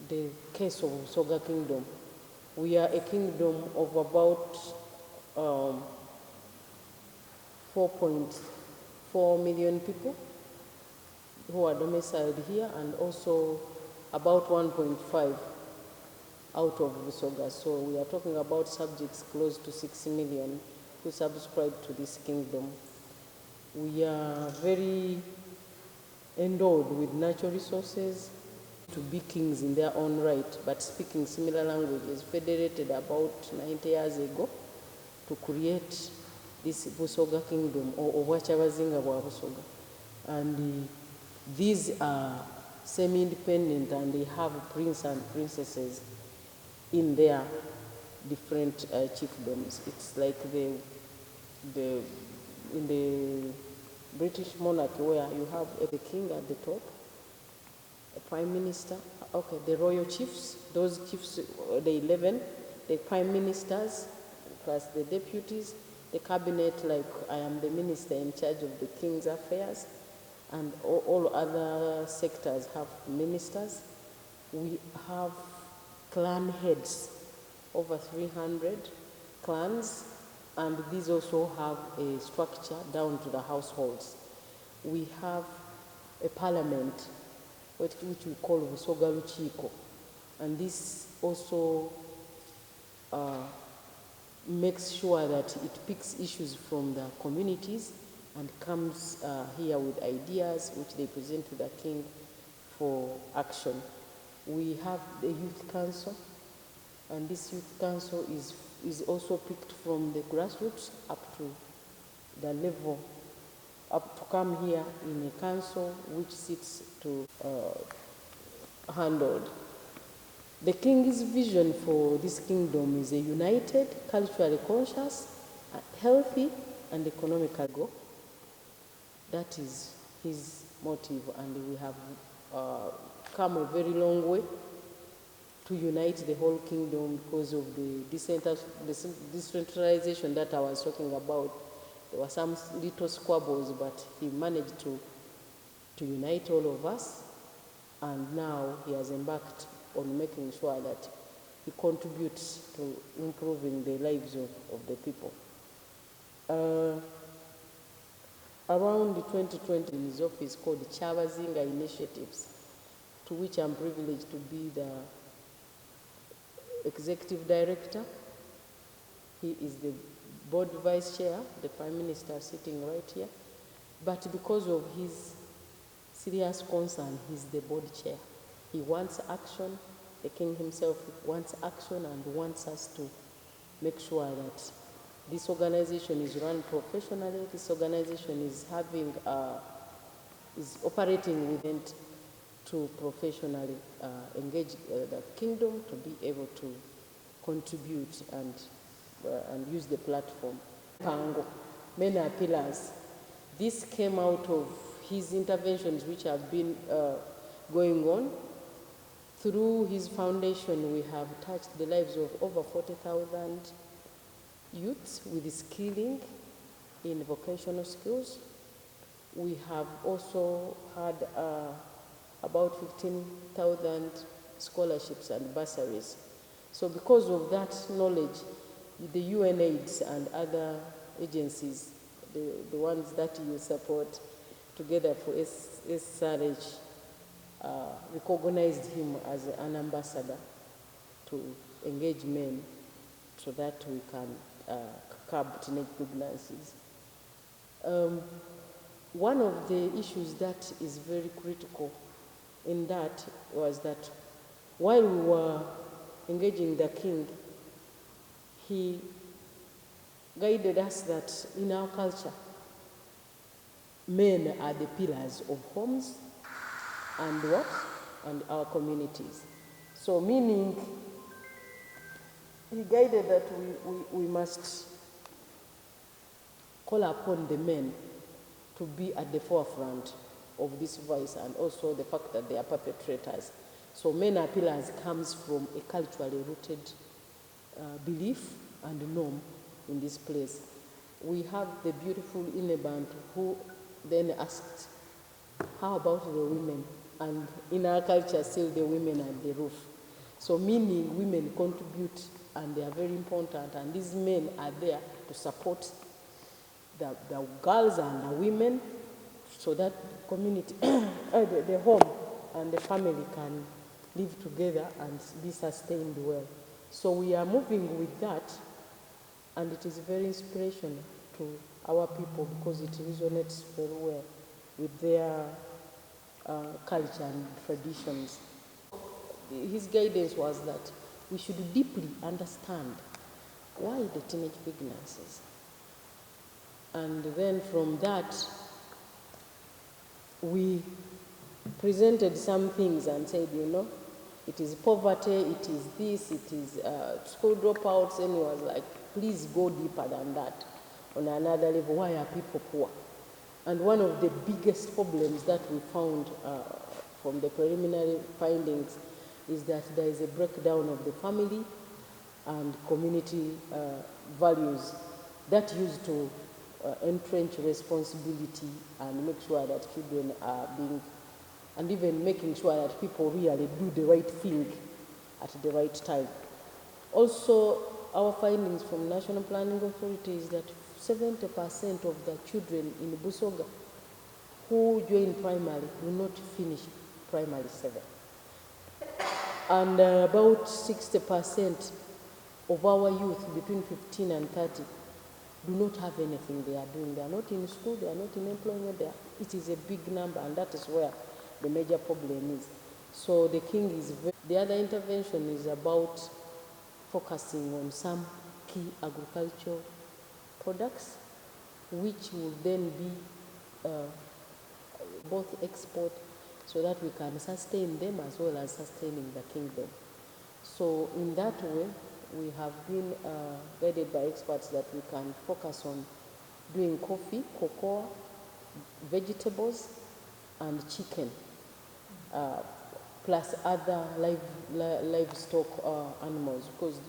the case of Busoga Kingdom. We are a kingdom of about 4.4 million people who are domiciled here, and also about 1.5 out of Busoga. So we are talking about subjects close to 6 million who subscribe to this kingdom. We are very endowed with natural resources to be kings in their own right, but speaking similar languages, federated about 90 years ago to create this Busoga kingdom, or Obwachabazinga bwa Busoga. And these are semi-independent, and they have prince and princesses in their different chiefdoms. It's like in the British monarchy, where you have the king at the top, a prime minister, okay, the royal chiefs, those chiefs, the 11, the prime ministers, plus the deputies, the cabinet, like I am the minister in charge of the king's affairs, and all other sectors have ministers. We have clan heads, over 300 clans, and these also have a structure down to the households. We have a parliament, which we call Busoga Luchiko, and this also makes sure that it picks issues from the communities and comes here with ideas which they present to the king for action. We have the youth council, and this youth council is also picked from the grassroots up to the level, up to come here in a council which sits to handle. The king's vision for this kingdom is a united, culturally conscious, healthy, and economical goal. That is his motive, and we have come a very long way to unite the whole kingdom because of the decentralization that I was talking about. There were some little squabbles, but he managed to unite all of us, and now he has embarked on making sure that he contributes to improving the lives of the people. Around 2020, in his office called Chabazinga Initiatives, to which I'm privileged to be the executive director. He is the board vice chair, the prime minister sitting right here. But because of his serious concern, he's the board chair. He wants action. The king himself wants action and wants us to make sure that this organization is run professionally. This organization is operating within to professionally engage the kingdom to be able to contribute and use the platform. Pango, many pillars. This came out of his interventions which have been going on. Through his foundation, we have touched the lives of over 40,000 youths with skilling in vocational skills. We have also had about 15,000 scholarships and bursaries. So because of that knowledge, the UNAIDS and other agencies, the ones that you support together for SRH, recognized him as an ambassador to engage men so that we can curb teenage pregnancies. One of the issues that is very critical in that was that while we were engaging the king, he guided us that in our culture, men are the pillars of homes and what? And our communities. So meaning, he guided that we must call upon the men to be at the forefront of this voice, and also the fact that they are perpetrators. So men are pillars comes from a culturally rooted belief and norm in this place. We have the beautiful Inebant who then asked, how about the women? And in our culture, still the women are the roof. So meaning women contribute and they are very important, and these men are there to support the girls and the women so that community, the home and the family can live together and be sustained well. So we are moving with that, and it is very inspirational to our people because it resonates very well with their culture and traditions. His guidance was that we should deeply understand why the teenage pregnancies. And then from that, we presented some things and said, you know, it is poverty, it is this, it is school dropouts, and he was like, please go deeper than that. On another level, why are people poor? And one of the biggest problems that we found from the preliminary findings is that there is a breakdown of the family and community values that used to entrench responsibility and make sure that children are being, and even making sure that people really do the right thing at the right time. Also, our findings from National Planning Authority is that 70% of the children in Busoga who join primary do not finish primary 7. And about 60% of our youth between 15 and 30 do not have anything they are doing. They are not in school, they are not in employment. It is a big number, and that is where the major problem is. So the king is very, the other intervention is about focusing on some key agricultural products, which will then be both export so that we can sustain them as well as sustaining the kingdom. So in that way, we have been guided by experts that we can focus on doing coffee, cocoa, vegetables, and chicken, plus other livestock animals, because